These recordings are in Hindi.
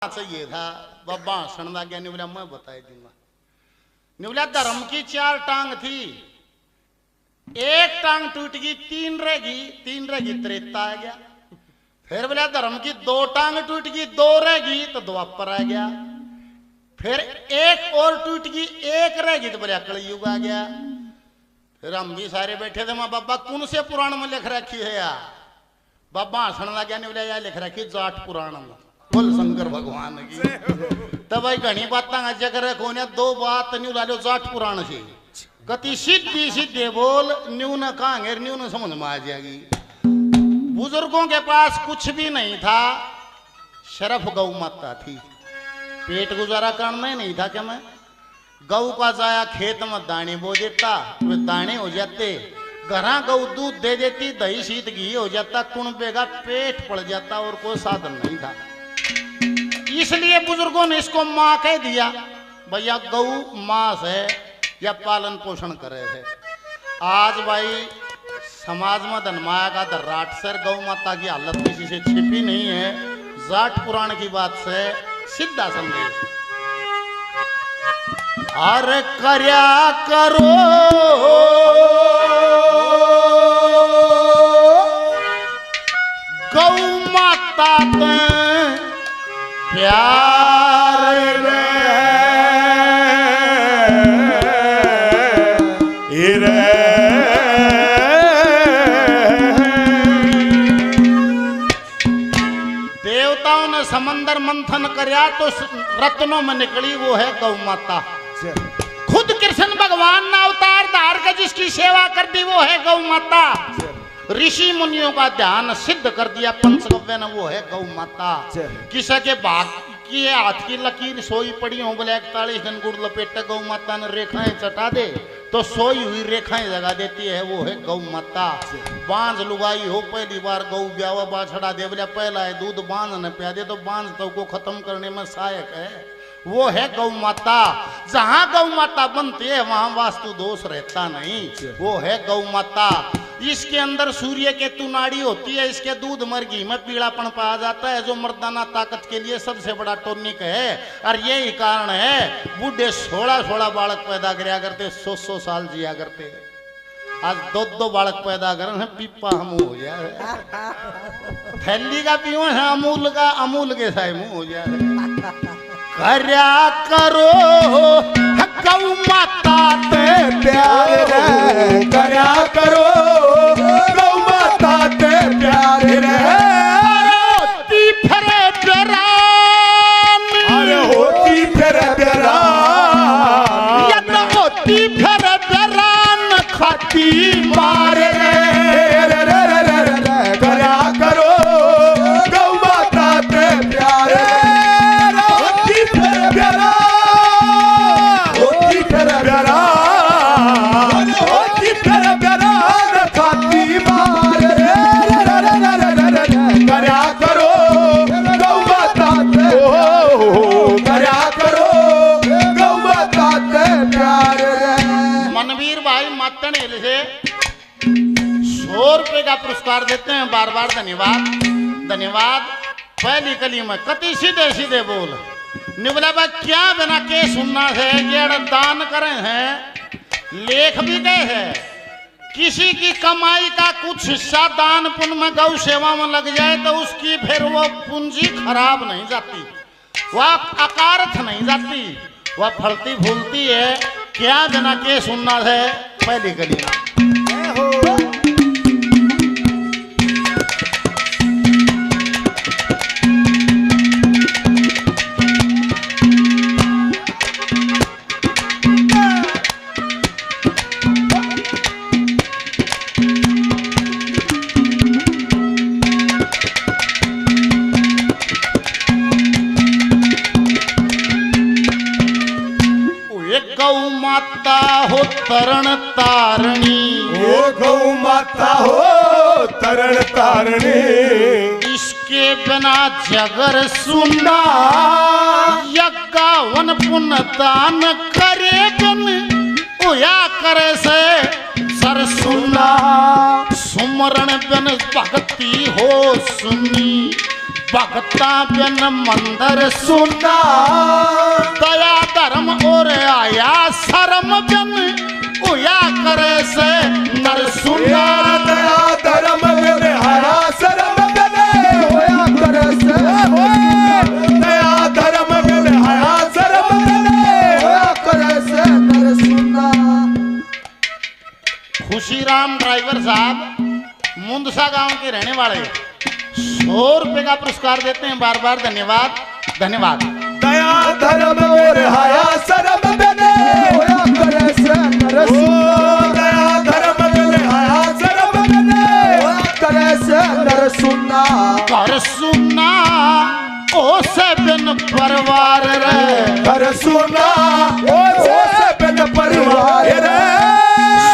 चाहिए था बाबा हसन लग गया। निवला मैं बता दूंगा। निवला धर्म की 4 टांग थी, एक टांग टूट गई, 3 रहेगी त्रेता आ गया। फिर बोला धर्म की 2 टांग टूट गई, 2 रहेगी तो द्वापर आ गया। फिर एक और टूट गई, 1 रहेगी तो बोले कलयुग आ गया। फिर हम भी सारे बैठे थे, माँ बाबा कौन से पुराण में लिख रखी है यार? बाबा हसन लग गया। निवला यार लिख रखी जाट पुराण में, बोल शंकर भगवान की। तब भाई घनी बात जगह को 2 बात न्यू ला लो जाट पुराण से कति सीधी सीधे बोल न्यू न कहांगे न्यू न समझ में आ जाएगी। बुजुर्गों के पास कुछ भी नहीं था, शरफ गौ माता थी। पेट गुजारा करना ही नहीं था कि मैं गऊ का जाया खेत में दाने बो देता, वे दाने हो जाते, घरा गऊ दूध दे देती, दही शीत घी हो जाता, कुणबे का पेट पड़ जाता और कोई साधन नहीं था। इसलिए बुजुर्गों ने इसको माँ कह दिया। भैया गऊ माँ है या पालन पोषण करे है। आज भाई समाज में धनमाया का धर्राट सर गौ माता की हालत किसी से छिपी नहीं है। जाट पुराण की बात से सीधा संदेश, अरे कर्या करो गौ माता प्यार रे देवताओं ने समंदर मंथन करया तो रत्नों में निकली वो है गौ माता। खुद कृष्ण भगवान ने अवतार धार कर जिसकी सेवा कर दी वो है गौ माता। ऋषि मुनियों का ध्यान सिद्ध कर दिया पंचगव्य ने वो है गौ माता। किसी के भाग की हाथ की लकीर सोई पड़ी हो, बोले 41 दिन गुड़ लपेटे गौ माता ने रेखाएं चटा दे तो सोई हुई रेखाएं जगा देती है वो है गौ माता। बांझ लुगाई हो पहली बार गौ ब्यावा बाछड़ा दे, बोले पहला है दूध बांझ न प्या दे तो बांझ तो को खत्म करने में सहायक है वो है गौ माता। जहां गौ माता बनती है वहां वास्तु दोष रहता नहीं, वो है गौ माता। इसके अंदर सूर्य केतु नाड़ी होती है, इसके दूध मर घी में पीड़ापन पाया जाता है जो मर्दाना ताकत के लिए सबसे बड़ा टॉनिक है। और यही कारण है बूढ़े 16 बालक पैदा कराया करते, 100 साल जिया करते। आज 2 बालक पैदा कर पीपा हम हो जाए, थैली का पीओ है अमूल का, अमूल के साय मुंह हो जाए। कर्या करो गौ माता ते प्यार रे, कर्या करो गौ माता ते प्यार रे। होती फिरे बेरान, अरे होती फिरे बेरान, या तो होती फिरे बेरान खाती मार रे। कर्या करो गौ माता ते प्यार रे। मनवीर भाई मातन से 100 रुपए का पुरस्कार देते हैं, बार बार धन्यवाद धन्यवाद। पहली कली में कति सीधे सीधे बोल निवला बा क्या बिना के सुनना है, ये दान करे हैं, लेख भी गए हैं। किसी की कमाई का कुछ हिस्सा दान पुण्य में गौ सेवा में लग जाए तो उसकी फिर वो पूंजी खराब नहीं जाती, वह अकारथ नहीं जाती, वह फलती फूलती है। क्या बिना के सुनना है पहली कली में। गौ माता हो तरण तारणी, ओ गौ माता हो तरण तारणी, इसके बिना जगर सुना, यज्ञावन पुण्य दान करे बिन होया करे से सर सुना। सुमरण बिन भक्ति हो सुनी, भक्ता बिन मंदिर सुना दया धर्म और आया शर्म बिन उया करे से नर सुना दया धर्म बिन आया शर्म बिन होया करे से दया धर्म बिन आया शर्म बिन होया करे से नर सुना। खुशीराम ड्राइवर साहब मुंदसा गांव के रहने वाले 100 रुपए का पुरस्कार देते हैं। बार बार धन्यवाद धन्यवाद। दया धर्म और आया शर्म बिन होया करे से नर सुना दया धर्म बिन आया शर्म बिन होया करे से नर सुना। कर सुना ओ से बिन परिवार रे कर सुना ओ से बिन परिवार रे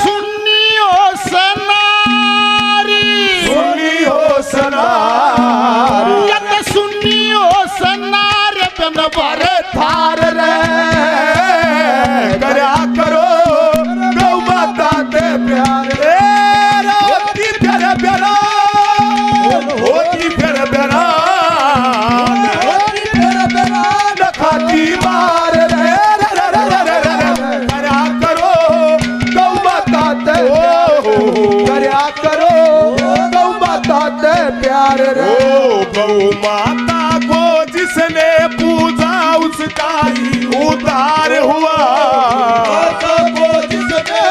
सुनियो सनारी सुनियो सनारी यत सुनियो सनार बिन भरे थार रे करया करो गौ माता के प्यार रे होती प्यारा प्यारा होती प्यारा प्यारा होती प्यारा प्यारा नखाती मार रे करया करो गौ माता ते करया करो गौ माता ते प्यार रे गौ माता को जिसने पूजा उसका ही उद्धार हुआ को जिसने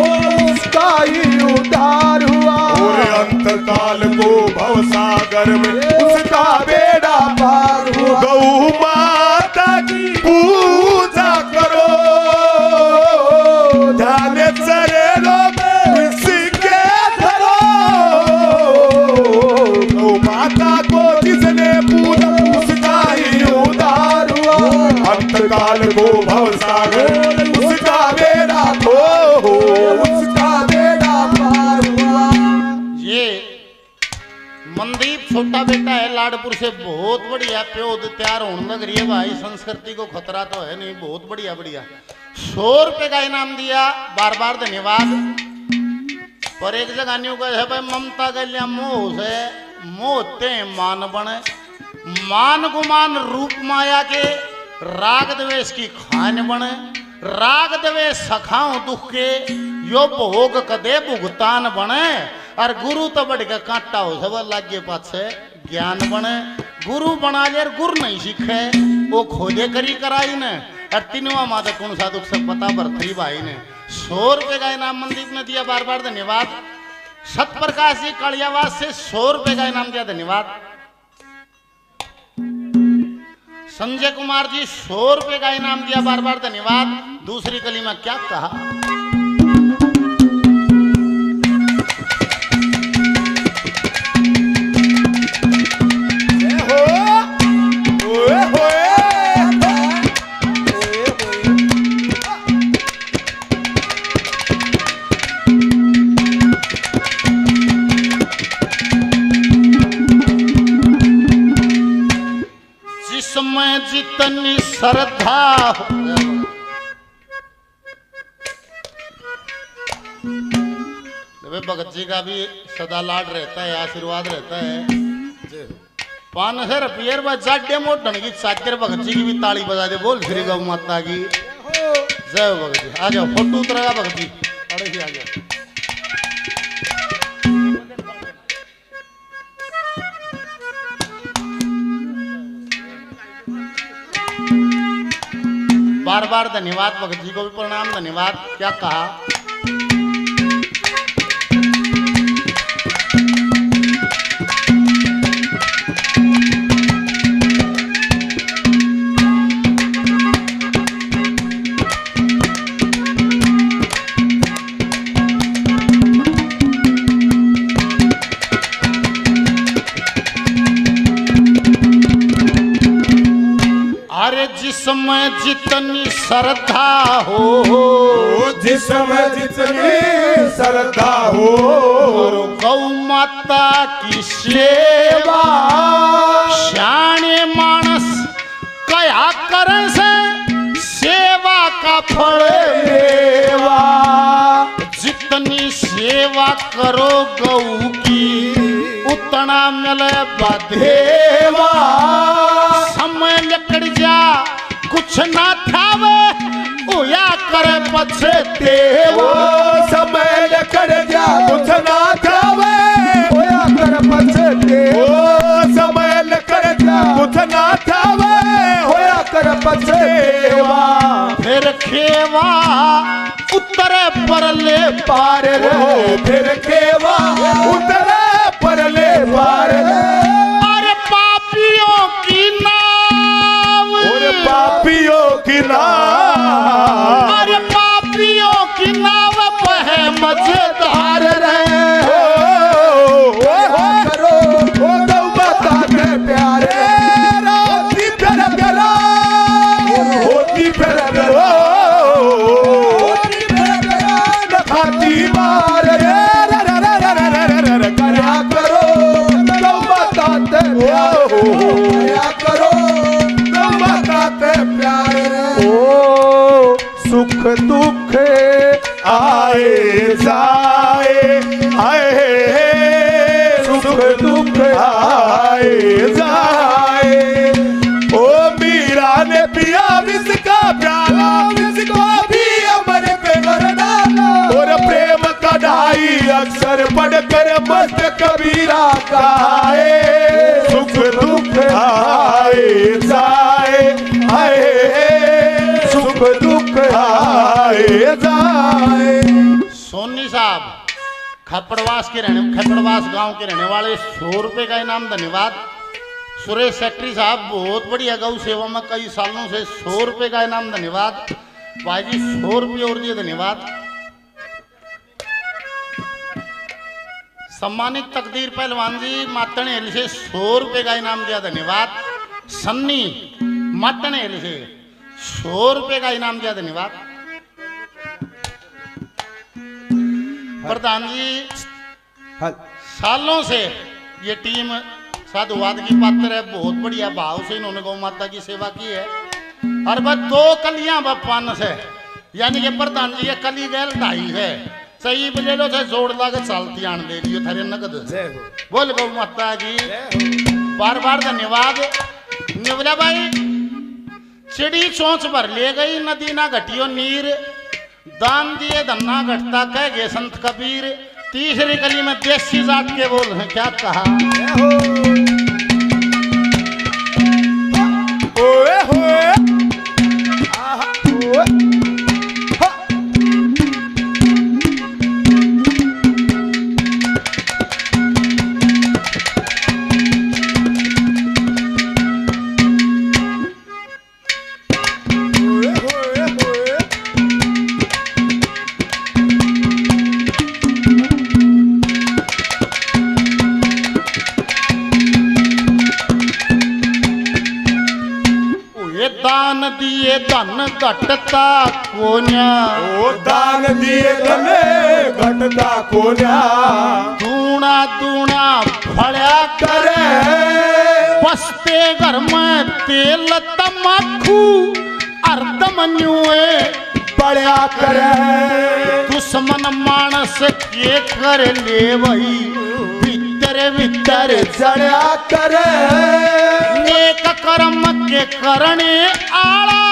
उसका ही उद्धार हुआ और अंत काल को भवसागर में उसका बेड़ा पार हुआ। गौ माता की पूजा करो ध्यान चरेलो में इसके धरो गौ माता को जिसने पूजा उसका ही उद्धार हुआ अंत काल को भवसागर उसका बेड़ा उसका बेड़ा पार हुआ। ये मनदीप छोटा बेटा है लाडपुर से बहुत बढ़िया प्योद तैयार होने लग रही है भाई। संस्कृति को खतरा तो है नहीं। बहुत बढ़िया बढ़िया 100 रुपए का इनाम दिया। बार बार धन्यवाद। पर एक जगह न्यू कहे है भाई ममता गलिया मोह से मोहते मान बने मान गुमान रूप माया के राग द्वेष की खान बने राग द्वेष सखाऊं दुख के यो भोग कदे भुगतान बने और गुरु तो बढ़ के कांटा हो सब लागे पाछे ज्ञान बने गुरु बना ले गुरु नहीं सीखे वो खोजे करी कराई ने और तीनवा माता कौन सा दुख सब पता बरथरी भाई ने 100 रुपए का इनाम मनदीप ने दिया। बार बार धन्यवाद। सतप्रकाश जी कालियावास से 100 रुपए का इनाम दिया। धन्यवाद। संजय कुमार जी 100 रुपए का इनाम दिया। बार बार धन्यवाद। दूसरी कली में क्या कहा जिसमें जितनी श्रद्धा हो भगत जी का भी सदा लाड रहता है आशीर्वाद रहता है। 500 रुपये जाड्य मोटन की चाकर भगत जी की भी ताली बजा दे। बोल श्री गौ माता की जय। भगत जी आ जाओ फोटो उतरेगा भगत जी अरे जी आ जाओ। बार बार धन्यवाद। भगत जी को भी प्रणाम धन्यवाद। क्या कहा जिसमें जितनी श्रद्धा हो जिसमें जितनी श्रद्धा हो और गौ माता की सेवा शाने मानस कया करे से सेवा का फल मेवा। जितनी सेवा करो गौ की उतना करणा मिले बधेवा देवा समय लकड़ जा कुछ ना थावे ओया करे पछते ओ समय लकड़ जा कुछ ना थावे होया कर पछते ओ समय लकड़ जा कुछ ना थावे होया कर पछतेवा फिर खेवा उतरे परले पार रे फिर खेवा उतरे परले पार रे अरे पापियों की नाव और पापियों की नाव अरे पापियों की नाव बहे मजेदार रे करो ओ गौ माता के प्यारे रोती फिर करो होती फिर करो खाती मार रे करया करो गौ माता ते करया करो गौ माता ते प्यारे ओ सुख दुख आए जाए आए सुख दुख आए जाए ओ मीरा ने पिया विष का प्याला विष को भी अमर पे कर डाला और प्रेम का ढाई अक्षर पढ़कर मस्त कबीरा गाए सुख दुख आए जाए आए सुख दुख आए जाए सोनी साहब खपड़वास गांव के रहने वाले 100 रुपए का इनाम धन्यवाद। सुरेश सेक्रेटरी साहब बहुत बढ़िया गौ सेवा में कई सालों से 100 रुपए का इनाम धन्यवाद। भाई जी 100 रुपये और दिए धन्यवाद। सम्मानित तकदीर पहलवान जी मातण हेल से 100 रुपए का इनाम दिया धन्यवाद। सन्नी मातण हेल से 100 रुपए का इनाम दिया धन्यवाद। प्रधान जी सालों से ये टीम साधुवाद की पात्र है, बहुत बढ़िया भाव से इन्होंने गौ माता की सेवा की है। और बस 2 कलियां बपान से यानी कि प्रधान जी ये कली गैल 2.5 है सही ले लो चाहे जोड़ ला के चालती आन दे लियो थारे नगद बोल गौ माता की बार बार धन्यवाद। निवला भाई चिड़ी चोंच भर ले गई नदी ना घटियो नीर दान दिए धन्ना घटता कह गए संत कबीर। तीसरी कली में देसी जात के बोल हैं क्या कहा ओए होए आहा ओए दान दिए धन घटता कोन्या ओ दान दिए धने घटता कोन्या दूना दूना फड़ा करे बसते घर में तेल तमाकू अर्धमन्युए पड़ा करे दुश्मन मानस के कर ले वही भीतर भीतर जड़ा करे नेक कर्म के करने आला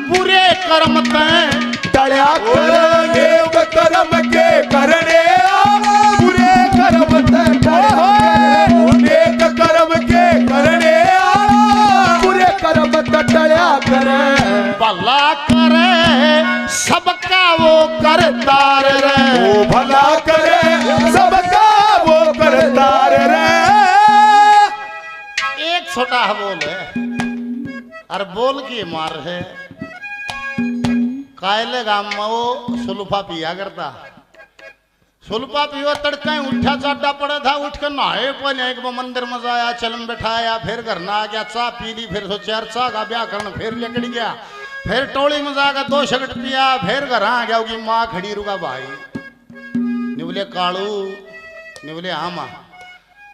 बुरे कर्म तैं टड़ा करे नेक कर्म के करने आला बुरे कर्म ते नेक कर्म के करने आला बुरे कर्म ते टड़ा करे भला करे सबका वो करतार रे वो भला करे सबका वो करतार रे एक छोटा बोल है और बोल की मार है कायले गांव में वो सुल्फा पिया करता सुल्फा पियो तड़का उठा चाटा पड़ा था उठ कर नहाए पहले एक मंदिर में जाया चलन बैठाया फिर घर ना आ गया चा पी ली फिर सोचा चा का ब्याह करना फिर लेकड़ गया फिर टोली में जाकर 2 शगट पिया फिर घर आ गया कि माँ खड़ी रुका भाई निवले कालू निवले हाँ माँ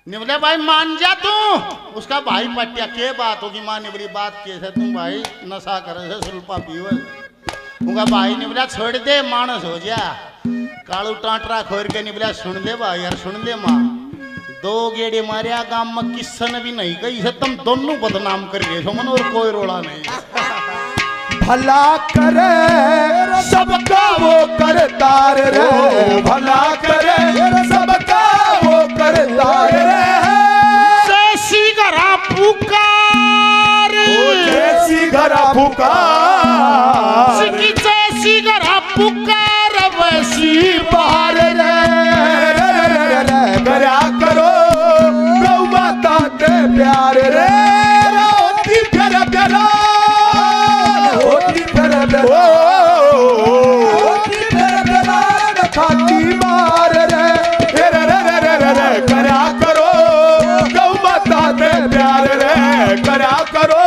निवले भाई मान जा तू उसका भाई पटिया के बात होगी माँ निवली बात कैसे तुम भाई नशा करे से सुल्फा पीओ उनका भाई निवला छोड़ दे मानस हो जा कालू टांटरा खोर के निवला सुन ले भाई यार सुन ले माँ दो गेड़े मारिया गांव में किसन भी नहीं गई है, तुम दोनों बदनाम कर रहे हो मन, और कोई रोड़ा नहीं। भला करे सबका वो करता रे, भला करे सबका वो करता रे। जैसी घरा पुकार, जैसी घरा पुकार, जैसी घरा पुकार वैसी बाहर रे। करया करो गौ माता के प्यार रे, होती प्यारा प्यारा, होती प्यारा प्यारा, होती प्यारा प्यारा, खाती मार रे। रे रे रे रे रे रे, करया करो गौ माता के प्यार रे, करया करो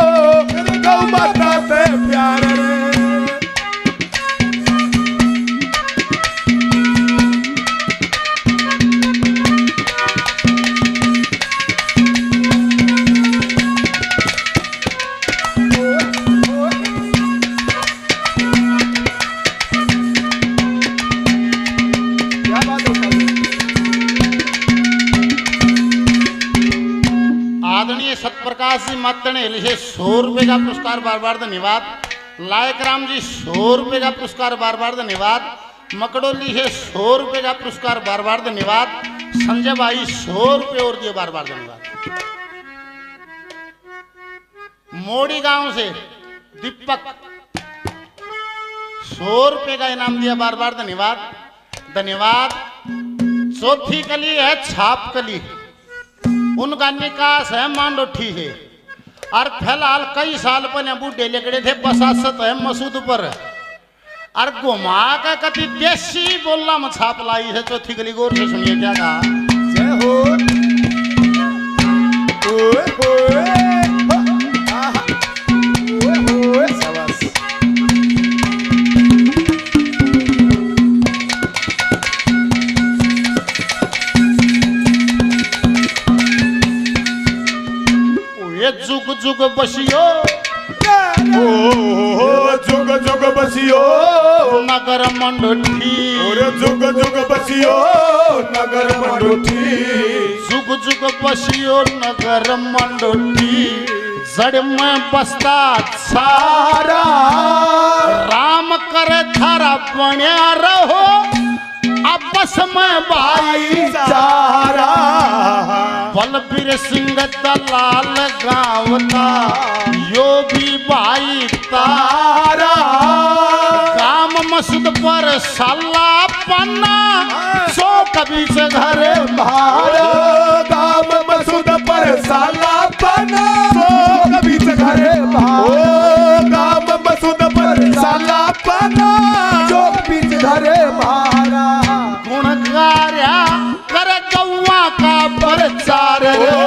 गौ माता के प्यार रे। आदरणीय सतप्रकाश जी मातने लिखे 100 रुपए का पुरस्कार, बार बार धन्यवाद। लायक राम जी 100 रुपए का पुरस्कार, बार बार धन्यवाद। मकड़ोली है 100 रुपए का पुरस्कार, बार बार धन्यवाद। संजय भाई 100 रुपए और दिए, बार बार धन्यवाद। मोड़ी गांव से दीपक 100 रुपए का इनाम दिया, बार बार धन्यवाद धन्यवाद। चौथी कली है छाप कली, उनका निकास है मांडोठी है, और फिलहाल कई साल पहले बूढ़े लेकड़े थे बसासत है मसूद पर, और घुमा का कति देशी बोलना में छाप लाई है। चौथी गली गौर से सुनिए क्या कहा। जय हो ओए ओए आहा ओए ओए शाबाश। ये जुग जुग बसियो, ओ जुग जुग बसियो नगर मंडोठी, और जुग जुग बसियो नगर मंडोठी, जुग जुग बसियो नगर मंडोठी। जड़ में बसता सारा राम करे थारा बन्या रहो, आपस में भाईचारा। बलबीर सिंह दलाल गावता यो भी भाई तारा। काम मसूद पर साला पन्ना सो कभी से घरे भारा, काम मसूद पर साला पन्ना सो कभी से घरे भारा, काम मसूद पर साला पन्ना जो कभी से घरे भारा। गुण गार्या कर गौवा का प्रचार रे,